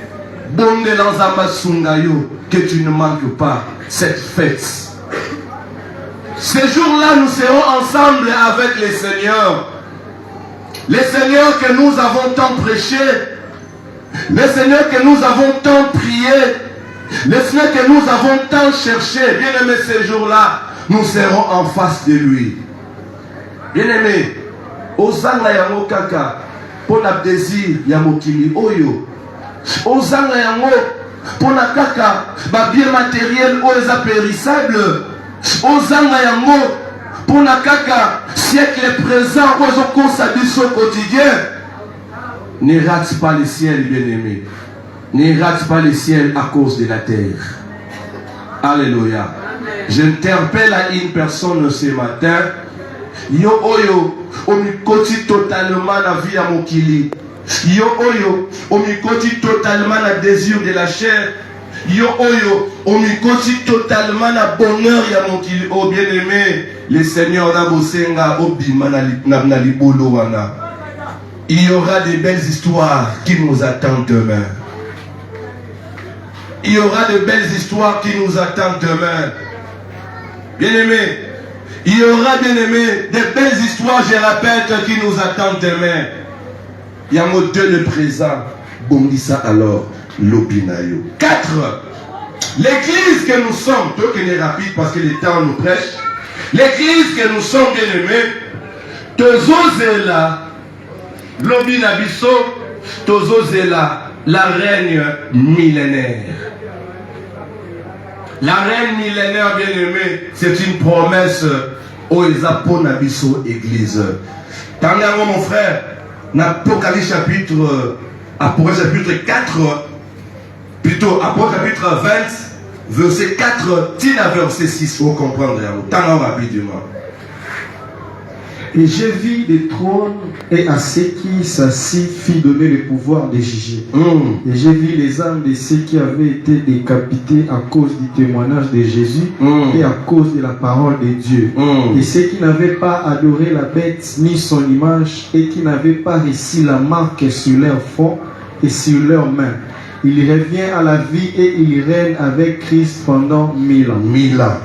bonde lanzamba sungayo, que tu ne manques pas cette fête. Ces jours-là, nous serons ensemble avec les seigneurs. Les seigneurs que nous avons tant prêché, les seigneurs que nous avons tant prié, les seigneurs que nous avons tant cherché. Bien-aimé, ces jours-là, nous serons en face de lui. Bien-aimé, Ozanga yango kaka, pour la désir yamokili oyo. Ozanga yango, pour la kaka, ba bien matériel oyo périssable. Ozanga yango, pour la kaka, siècle présent, oyo konsabiso quotidien. Ne rate pas le ciel, bien-aimé. Ne rate pas le ciel à cause de la terre. Alléluia. J'interpelle à une personne ce matin. Yo oyo, omikoti totalement la vie à mokili. Yo oyo, omikoti totalement la désir de la chair. Yo oyo, omikoti totalement la bonheur ya mokili. Oh bien-aimé, le Seigneur na bosenga obima na libolo wana. Il y aura de belles histoires qui nous attendent demain. Il y aura de belles histoires qui nous attendent demain. Bien-aimé, il y aura, bien-aimé, de belles histoires, je répète, qui nous attendent demain. Il y a mot de le présent. Bongisa alors, l'opinayo. 4. L'église que nous sommes, toi qui est rapide parce que le temps nous prêche. L'église que nous sommes, bien-aimés, Tozozela, l'obinabiso, Tozozela, la reine millénaire. La reine millénaire, bien-aimée, c'est une promesse au Esapo Nabiso Église. Tangango, mon frère, Apocalypse chapitre 4, plutôt Apocalypse chapitre 20, verset 4, tina verset 6, pour comprendre. Tangango rapidement. Et j'ai vu des trônes et à ceux qui s'assit fit donner le pouvoir de juger. Et j'ai vu les âmes de ceux qui avaient été décapités à cause du témoignage de Jésus et à cause de la parole de Dieu. Et ceux qui n'avaient pas adoré la bête ni son image et qui n'avaient pas reçu la marque sur leur front et sur leurs mains. Il revient à la vie et il règne avec Christ pendant 1000 ans. 1000 ans.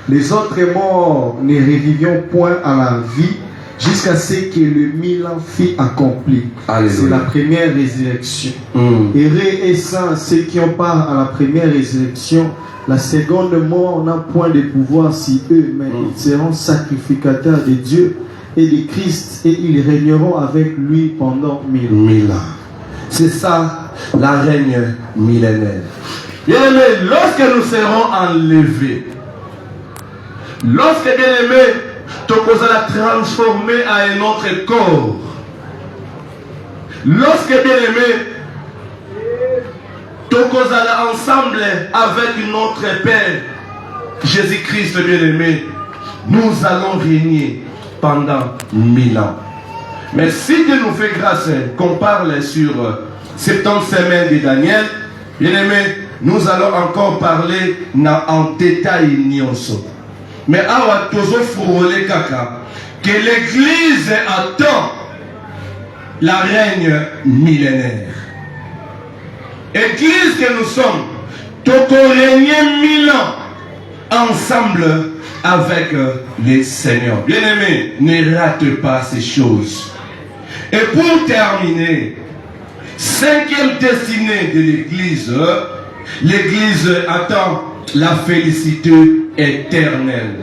Les autres morts ne revivions point à la vie jusqu'à ce que le 1000 ans fût accompli. C'est la première résurrection. Heureux et saints ceux qui ont part à la première résurrection. La seconde mort n'a point de pouvoir sur eux, mais ils seront sacrificateurs de Dieu et de Christ, et ils régneront avec lui pendant 1000 ans. C'est ça, la règne millénaire. Bien-aimés, lorsque nous serons enlevés, lorsque, bien-aimés, Tokozala transformé à un autre corps. Lorsque, bien-aimé, Tokozala ensemble avec notre Père, Jésus-Christ, bien-aimé, nous allons régner pendant 1000 ans. Mais si Dieu nous fait grâce, qu'on parle sur 70 semaines de Daniel, bien-aimé, nous allons encore parler en détail. Mais awa tozo frôler kaka que l'église attend la règne millénaire. Église que nous sommes, toko régner 1000 ans ensemble avec les seigneurs. Bien-aimés, ne rate pas ces choses. Et pour terminer, 5e destinée de l'église, L'Église attend la félicité éternelle.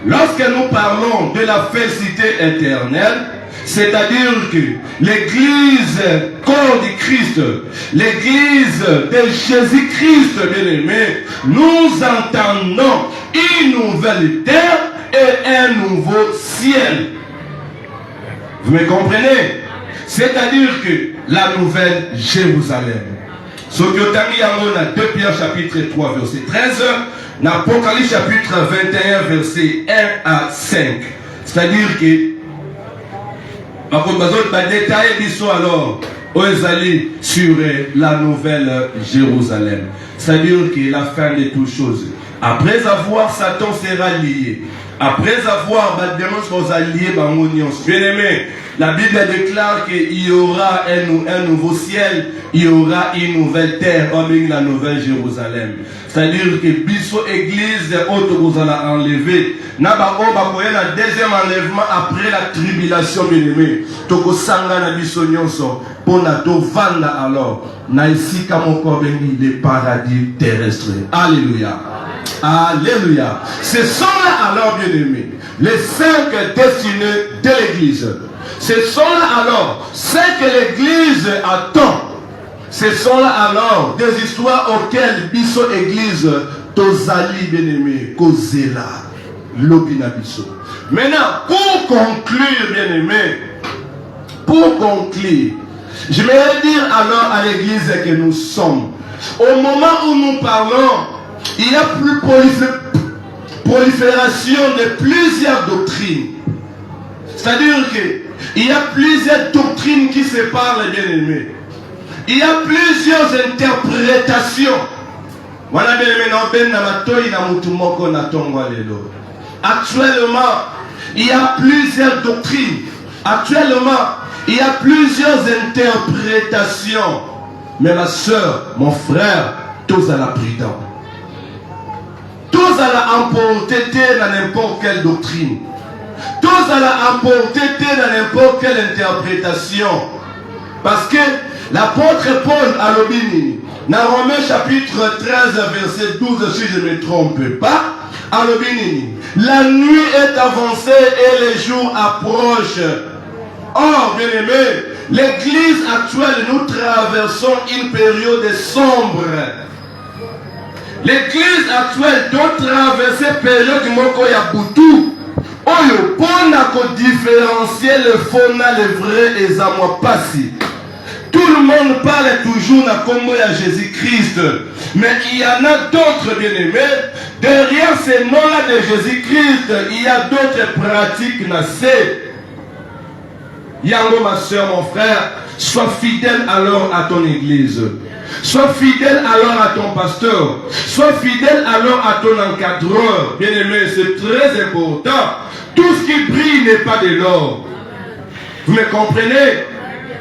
Lorsque nous parlons de la félicité éternelle, c'est-à-dire que l'Église, corps du Christ, l'Église de Jésus-Christ, bien-aimé, nous entendons une nouvelle terre et un nouveau ciel. Vous me comprenez? C'est-à-dire que la nouvelle Jérusalem. Ce que tu as mis en 2 Pierre chapitre 3 verset 13, l'Apocalypse chapitre 21 verset 1 à 5. C'est-à-dire que par contre, détailler alors sur la nouvelle Jérusalem. C'est-à-dire que la fin de toutes choses. Après avoir Satan sera lié. Après avoir bien aimé, la Bible déclare qu'il y aura un nouveau ciel, il y aura une nouvelle terre, la nouvelle Jérusalem. C'est-à-dire que Bisso Église, autre vous allez enlever. Le deuxième enlèvement après la tribulation, bien aimé. Toko sanga na biso nyonso, pona to vanda alors. Na ici kamoko bengi le paradis terrestre. Alléluia. Alléluia. Ce sont là alors, bien aimés, les 5 destinés de l'Église. Ce sont là alors ce que l'Église attend. Ce sont là alors des histoires auxquelles Bisso Église Tozali bien aimé, Kozela, Lobina Bisso. Maintenant, pour conclure, bien aimé, je vais dire alors à l'Église que nous sommes. Au moment où nous parlons, il y a plus prolifération de plusieurs doctrines. C'est-à-dire qu'il y a plusieurs doctrines qui se parlent, bien aimés. Il y a plusieurs interprétations. Actuellement, il y a plusieurs doctrines. Actuellement, il y a plusieurs interprétations. Mais ma soeur, mon frère, tous à la prudence. Tous à la emporter dans n'importe quelle doctrine. Tous à la emporter dans n'importe quelle interprétation. Parce que l'apôtre Paul à l'Obini, dans Romains chapitre 13, verset 12, si je ne me trompe pas, à l'Obini, la nuit est avancée et les jours approchent. Or, bien aimé, l'église actuelle, nous traversons une période sombre. L'église actuelle doit traverser une période Mokoya Boutou. Oyo, pour différencier le faux, le vrai et ça moi passé. Tout le monde parle toujours de Congo à Jésus-Christ. Mais il y en a d'autres bien-aimés. Derrière ces noms-là de Jésus-Christ, il y a d'autres pratiques. Yango, ma soeur, mon frère, sois fidèle alors à ton église. Sois fidèle alors à ton pasteur. Sois fidèle alors à ton encadreur. Bien-aimé, c'est très important. Tout ce qui brille n'est pas de l'or. Vous me comprenez?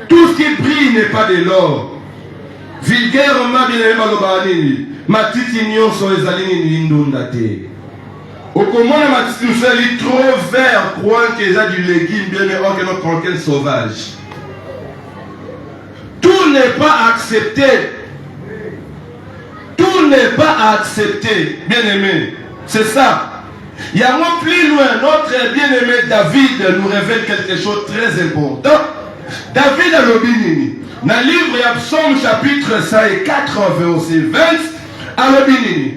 Tout ce qui brille n'est pas de l'or. Vulgairement, bien-aimé, malobani. Matiti nyonso ezalini lindundate. Au comment la matiti nous est trop vert, croyant qu'il y a du légume, bien-aimé, or que notre conquête sauvage. Tout n'est pas accepté. Tout n'est pas accepté, bien-aimé. C'est ça. Il y a moins plus loin, notre bien-aimé David nous révèle quelque chose de très important. David a l'obéni. Dans le livre de Psaume chapitre 4, verset 20, à l'obéni.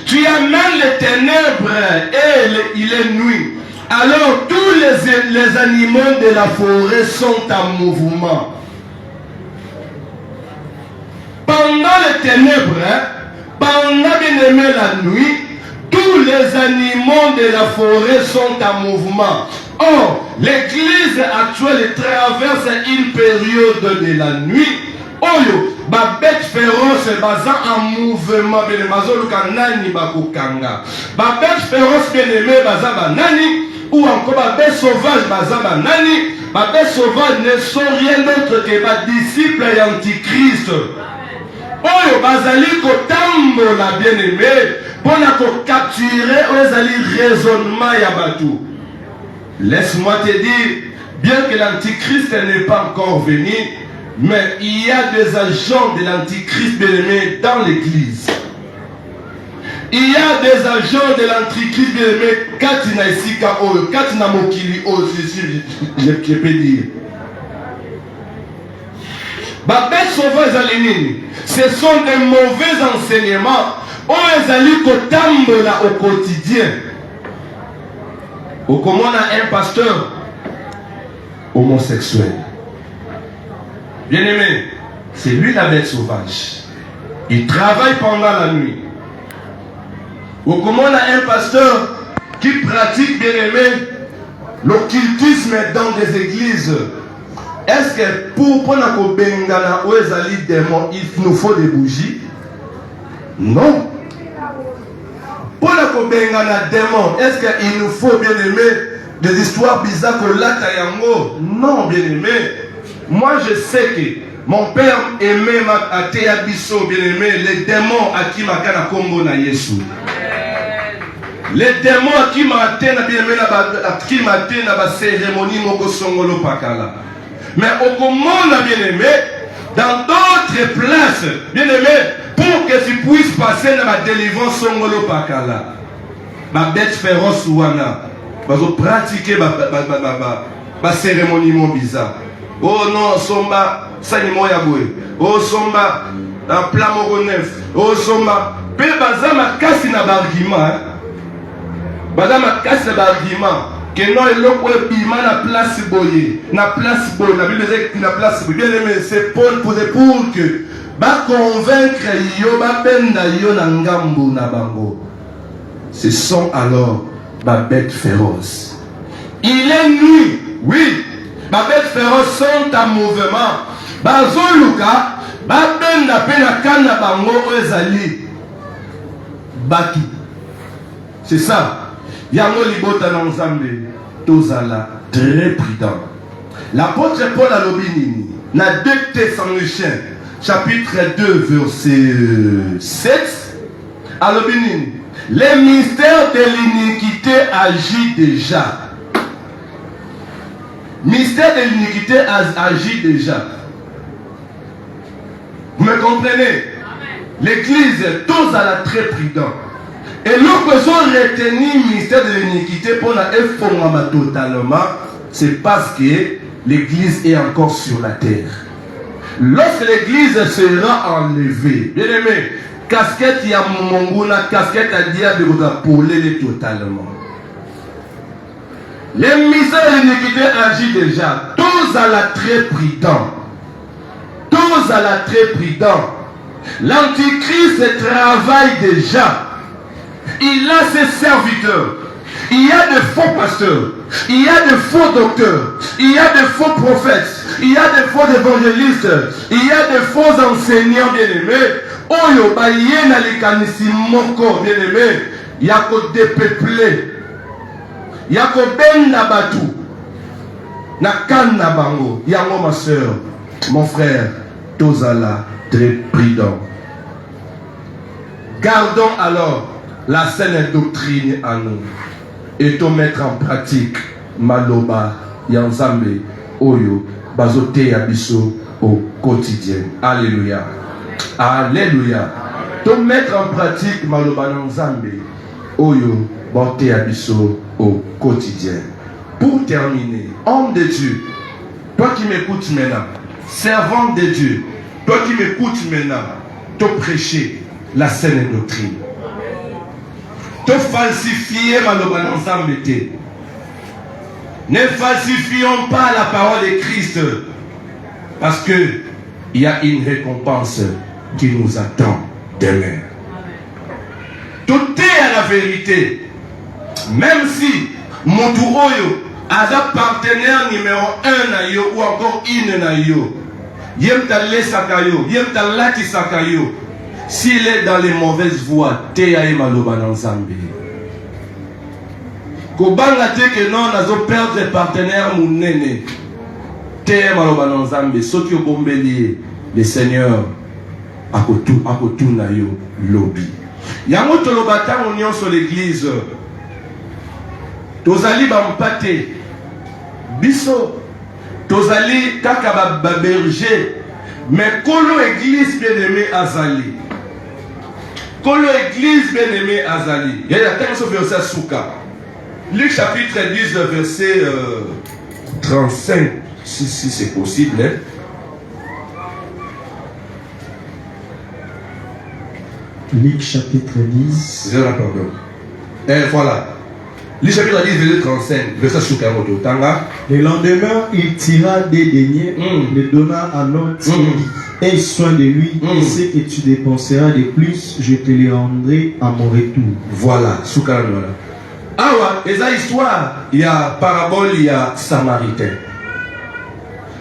Tu amènes les ténèbres et il est nuit. Alors tous les animaux de la forêt sont en mouvement. Pendant les ténèbres, pendant bien aimé la nuit, tous les animaux de la forêt sont en mouvement. Or, l'église actuelle traverse une période de la nuit. Oyo, ba bête féroce baza en mouvement, bien aimé, ba bête féroce bien aimé baza banani, ou encore ba bête sauvage baza banani. Ba bête sauvage ne sont rien d'autre que ba disciples et antichrist. Oyo bazali kotambola bien aimé, pour capturer ozali raisonnement ya batou. Laisse-moi te dire, bien que l'antichrist n'est pas encore venu, Mais il y a des agents de l'antichrist bien-aimé dans l'église. Il y a des agents de l'antichrist bien-aimé Katina Isika Oyo, Katina Mokili Oyo, je peux dire. Babet sauvage à l'ennemi. Ce sont des mauvais enseignements. On les a lu au quotidien. Au comment on a un pasteur homosexuel. Bien aimé, c'est lui la bête sauvage. Il travaille pendant la nuit. Ou comment on a un pasteur qui pratique, bien aimé, l'occultisme dans des églises. Est-ce que pour qu'on bengana ou ezali démon, il nous faut des bougies? Non. Pour qu'on bengana démon, est-ce qu'il nous faut, bien aimé, des histoires bizarres que l'atayango? Non, bien aimé. Moi je sais que mon père aimait ma Théabiso, bien aimé, les démons à qui m'a kana Congo na Yesu. Les démons à qui m'a bien aimé à qui m'a na cérémonie moko songolo pakala. Mais au comment bien aimé, dans d'autres places, bien aimé, pour que tu puisses passer dans la délivrance songolo pakala. Ma bête féroce ouana, va pratiquer ma cérémonie mon bizarre. Oh non, somba, sanimo yaboué. Oh somba, un plat moronef. Oh somba, pe bazama kasi na barguiment. Bazama kasi na barguiment. Que non, il est piment na place boye. Na place boye. Na Bible dit na place boye. Bien aimé, c'est pour que ba convaincre yo, ba benda yo na ngambu na bango. Ce sont alors ma bête féroce. Il est nuit, oui. Ma bête féroce sont en mouvement. Bazoluka, ba benda pena kana bango ezali. Baki. C'est ça. Yango libota na nzambe. Tozala très prudent. L'apôtre Paul a l'obinini. Na 2 Thessaloniciens, chapitre 2, verset 7. À l'obinini. Les mystères de l'iniquité agit déjà. Mystère de l'iniquité agit déjà. Vous me comprenez? L'église, tous à la très prudent. Et nous faisons retenir le mystère de l'iniquité pour la effondrer totalement. C'est parce que l'église est encore sur la terre. Lorsque l'église sera enlevée, bien aimé, casquette ya monguna, casquette à diable pour l'aider totalement. Les mystères de l'iniquité agit déjà. Tous à la très prudent. Tous à la très prudent. L'antichrist travaille déjà. Il a ses serviteurs. Il y a de faux pasteurs. Il y a de faux docteurs. Il y a de faux prophètes. Il y a de faux évangélistes. Il y a de faux enseignants bien-aimés. Oyo ba yena likanisi moko bien-aimé. Yako dépeuplé. Yako benda batu. Na kana bango. Yango ma soeur, mon frère, tozala très prudent. Gardons alors la saine doctrine à nous et te mettre en pratique maloba yanzambe oyo bazote yabiso au quotidien. Alléluia. Alléluia. Te mettre en pratique maloba yanzambe oyo bazote yabiso au quotidien. Pour terminer, homme de Dieu, toi qui m'écoutes maintenant, servant de Dieu, toi qui m'écoutes maintenant, te prêcher la saine doctrine. Te falsifier maloba ensemble. Ne falsifions pas la parole de Christ, parce que il y a une récompense qui nous attend demain. Tout est à la vérité, même si mon touroyo a un partenaire numéro 1 na yo ou encore une na yo, yem ta le sakayo, yem ta lati sakayo. S'il est dans les mauvaises voies, Théaï Maloba Nzambe. Kobanga te que non, nazo perdre partenaire mounene. Théaï Maloba Nzambe. Ceux qui ont bombé le Seigneur, akotu na yo lobby. Yango tolobata union sur l'église. Tozali bampate. Biso. Tozali kaka ba berger. Mais Kolo Église bien-aimé Azali. Kolo Église bien-aimé Azali. Il y a un verset Souka. Luc chapitre 10, verset 35, si c'est possible. Hein. Luc chapitre 10. Pardon. Et voilà. Luc chapitre 10, verset 35, verset Souka. Le lendemain, il tira des deniers, le donna à l'autre, aie soin de lui, et ce que tu dépenseras de plus, je te le rendrai à mon retour. Voilà, Souka. Ah ouais, et ça histoire, il y a parabole, il y a samaritain.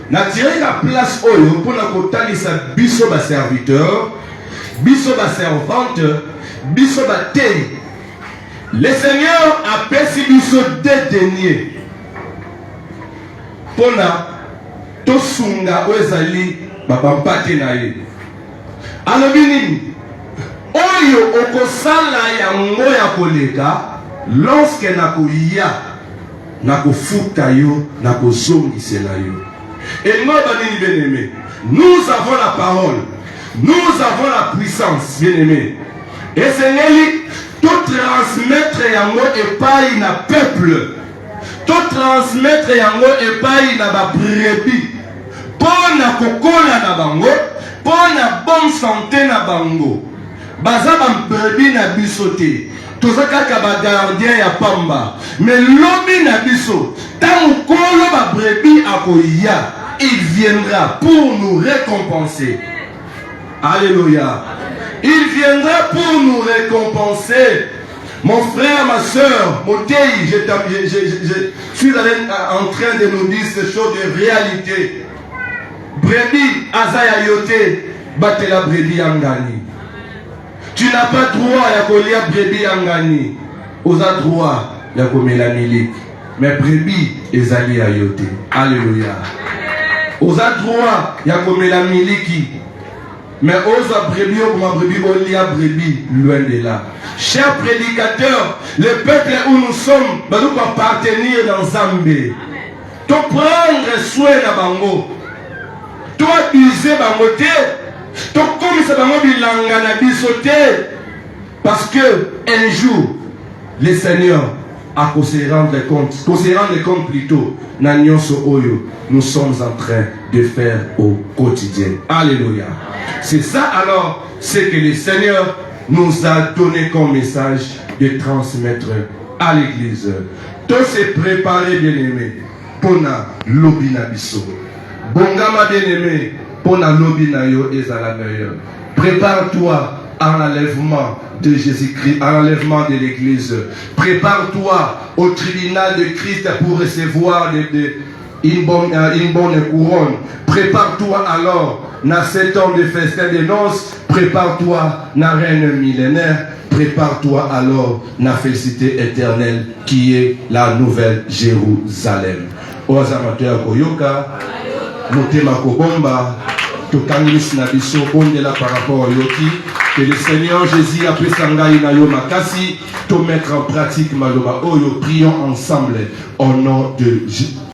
Na tiré la place oyo pour la kotali sa biso ba serviteur, biso ba servante, biso ba te. Le Seigneur a perçu biso des deniers. Pona to sunga ozali babampate na ye. Alobini oyo okosala yango ya koleka. Lorsque nako futa yo, nako zongisela yo. Et nous, bien-aimés, nous avons la parole, nous avons la puissance, bien-aimés. Et Seigneur, tout transmettre yango epai na peuple, tout transmettre yango epai na ba brebis, pour na kokola na bango, pour na bonne santé na bango. Baza ba brebis na bisote. Tozaka ba gardien ya pamba. Mais lobi na biso, tant kolo ba brebis akoya, il viendra pour nous récompenser. Alléluia. Il viendra pour nous récompenser. Mon frère, ma soeur, mon pays, je suis en train de nous dire ces choses de réalité. Brebis azaya yote, batela brebis angani. Tu n'as pas droit à kolia brebis angani. Osa droit ya komela miliki. Mais brebis ezali ayote. Alléluia. Osa droit ya komela miliki. Mais osa brebis ou brebis olia brebis loin de là. Chers prédicateurs, le peuple où nous sommes, nous devons appartenir dans Zambé. Tu prendre soin de bango. Tu abuser bango te. Parce que un jour, le Seigneur a se rendre compte plutôt, nous sommes en train de faire au quotidien. Alléluia. C'est ça alors, c'est que le Seigneur nous a donné comme message de transmettre à l'église. Tous se préparer, bien-aimés, pour na lobina biso. Bongama bien-aimé, pour la lobina yo ezala meilleur. Prépare-toi à l'enlèvement de Jésus-Christ, à l'enlèvement de l'église. Prépare-toi au tribunal de Christ pour recevoir une bonne couronne. Prépare-toi alors dans 7 ans de festin de noces. Prépare-toi dans reine millénaire. Prépare-toi alors dans la félicité éternelle qui est la nouvelle Jérusalem. Aux amateurs Koyoka, Motema Kobomba, Tokanlis Nabiso Bondela par rapport au Yoki, que le Seigneur Jésus a pris Sangaï Nayo Makasi, tout mettre en pratique Maloba Oyo, prions ensemble au nom de Jésus.